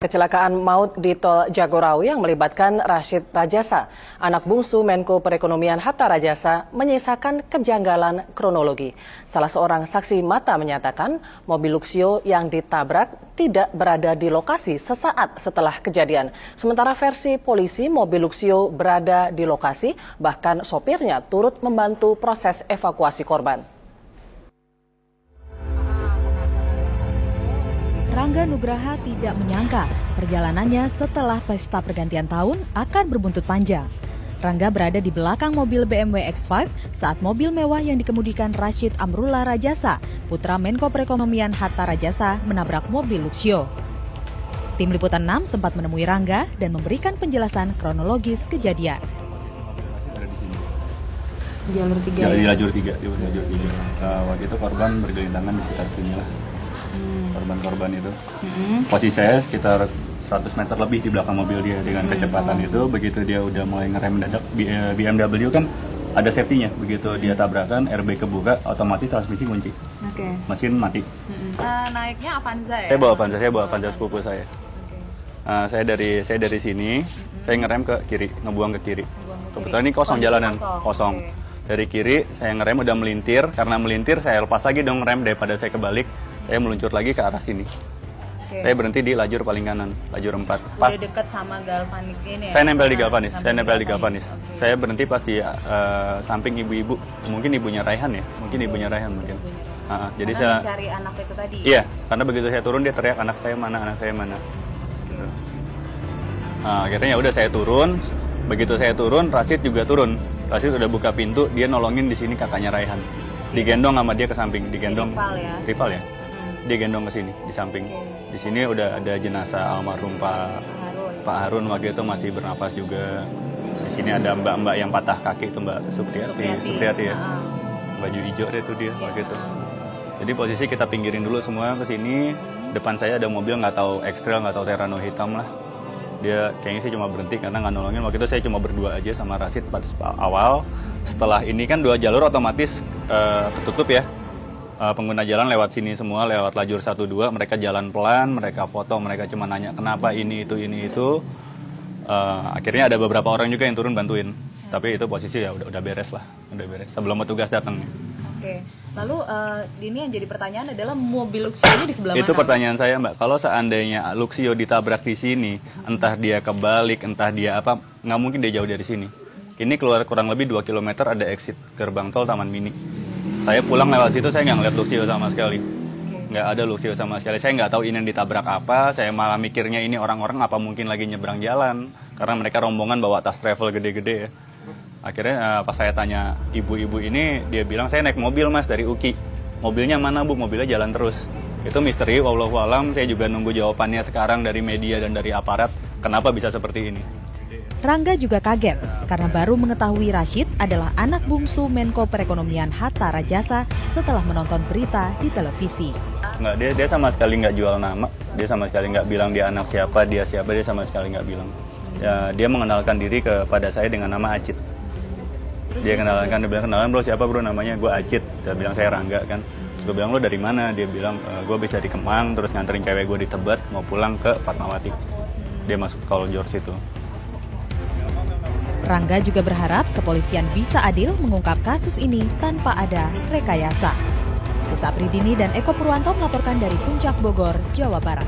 Kecelakaan maut di Tol Jagorawi yang melibatkan Rashid Rajasa, anak bungsu Menko Perekonomian Hatta Rajasa, menyisakan kejanggalan kronologi. Salah seorang saksi mata menyatakan mobil Luxio yang ditabrak tidak berada di lokasi sesaat setelah kejadian. Sementara versi polisi, mobil Luxio berada di lokasi, bahkan sopirnya turut membantu proses evakuasi korban. Rangga Nugraha tidak menyangka perjalanannya setelah pesta pergantian tahun akan berbuntut panjang. Rangga berada di belakang mobil BMW X5 saat mobil mewah yang dikemudikan Rashid Amrullah Rajasa, putra Menko Perekonomian Hatta Rajasa, menabrak mobil Luxio. Tim Liputan 6 sempat menemui Rangga dan memberikan penjelasan kronologis kejadian. Jalur 3 di lajur 3. Waktu itu korban bergelindangan di sekitar sini lah. Korban itu. Posisi saya sekitar 100 meter lebih di belakang mobil dia dengan kecepatan itu. Begitu dia udah mulai ngerem mendadak, BMW kan ada safety-nya. Begitu dia tabrakan, airbag kebuka, otomatis transmisi kunci. Mesin mati. Naiknya Avanza ya? Saya bawa Avanza sepupu saya. Saya dari sini, saya ngerem ke kiri, ngebuang ke kiri. Kebetulan ini kosong jalanan, kosong. Dari kiri saya ngerem udah melintir, karena melintir saya lepas lagi dong rem daripada saya kebalik. Saya meluncur lagi ke arah sini. Saya berhenti di lajur paling kanan, lajur 4. Pas dekat sama galvanik ini ya? Saya nempel di galvanis. Saya berhenti pas di samping ibu-ibu, mungkin ibunya Raihan ya, mungkin. Jadi saya mencari anak itu tadi? Iya, karena begitu saya turun dia teriak anak saya mana. Gitu. Akhirnya ya udah saya turun. Begitu saya turun, Rashid juga turun. Rashid udah buka pintu, dia nolongin di sini kakaknya Raihan. Digendong sama dia ke samping, rival ya. Dia gendong ke sini di samping. Di sini udah ada jenazah almarhum Pak Harun waktu itu masih bernapas juga. Di sini ada mbak-mbak yang patah kaki itu Mbak Supriyati ya. Baju hijau deh itu dia waktu itu. Jadi posisi kita pinggirin dulu semua ke sini. Depan saya ada mobil nggak tahu X-Trail, nggak tahu Terrano hitam lah. Dia kayaknya sih cuma berhenti karena nggak nolongin. Waktu itu saya cuma berdua aja sama Rashid pada awal. Setelah ini kan 2 jalur otomatis ketutup ya. Pengguna jalan lewat sini semua, lewat lajur 1-2, mereka jalan pelan, mereka foto, mereka cuma nanya kenapa ini itu. Akhirnya ada beberapa orang juga yang turun bantuin. Tapi itu posisi ya udah beres lah, sebelum petugas datang. Lalu ini yang jadi pertanyaan adalah mobil Luxio-nya di sebelah mana? Itu pertanyaan saya Mbak, kalau seandainya Luxio ditabrak di sini, entah dia kebalik, entah dia apa, nggak mungkin dia jauh dari sini. Ini keluar kurang lebih 2 km ada exit gerbang tol Taman Mini. Saya pulang lewat situ, saya nggak ngeliat Luxio sama sekali. Nggak ada Luxio sama sekali. Saya nggak tahu ini yang ditabrak apa. Saya malah mikirnya ini orang-orang apa mungkin lagi nyebrang jalan. Karena mereka rombongan bawa tas travel gede-gede ya. Akhirnya pas saya tanya ibu-ibu ini, dia bilang saya naik mobil mas dari UKI. Mobilnya mana bu? Mobilnya jalan terus. Itu misteri, wallahualam. Saya juga nunggu jawabannya sekarang dari media dan dari aparat. Kenapa bisa seperti ini? Rangga juga kaget karena baru mengetahui Rashid adalah anak bungsu Menko Perekonomian Hatta Rajasa setelah menonton berita di televisi. Nggak, dia sama sekali nggak jual nama, dia sama sekali nggak bilang dia anak siapa, dia sama sekali nggak bilang. Ya, dia mengenalkan diri kepada saya dengan nama Acit. Dia bilang kenalan bro, siapa bro namanya, gue Acit. Dia bilang saya Rangga kan. Gue bilang lo dari mana? Dia bilang gue habis dari Kemang, terus nganterin cewek gue di Tebet, mau pulang ke Fatmawati. Dia masuk ke Call George itu. Rangga juga berharap kepolisian bisa adil mengungkap kasus ini tanpa ada rekayasa. Desa Pridini dan Eko Purwanto melaporkan dari Puncak Bogor, Jawa Barat.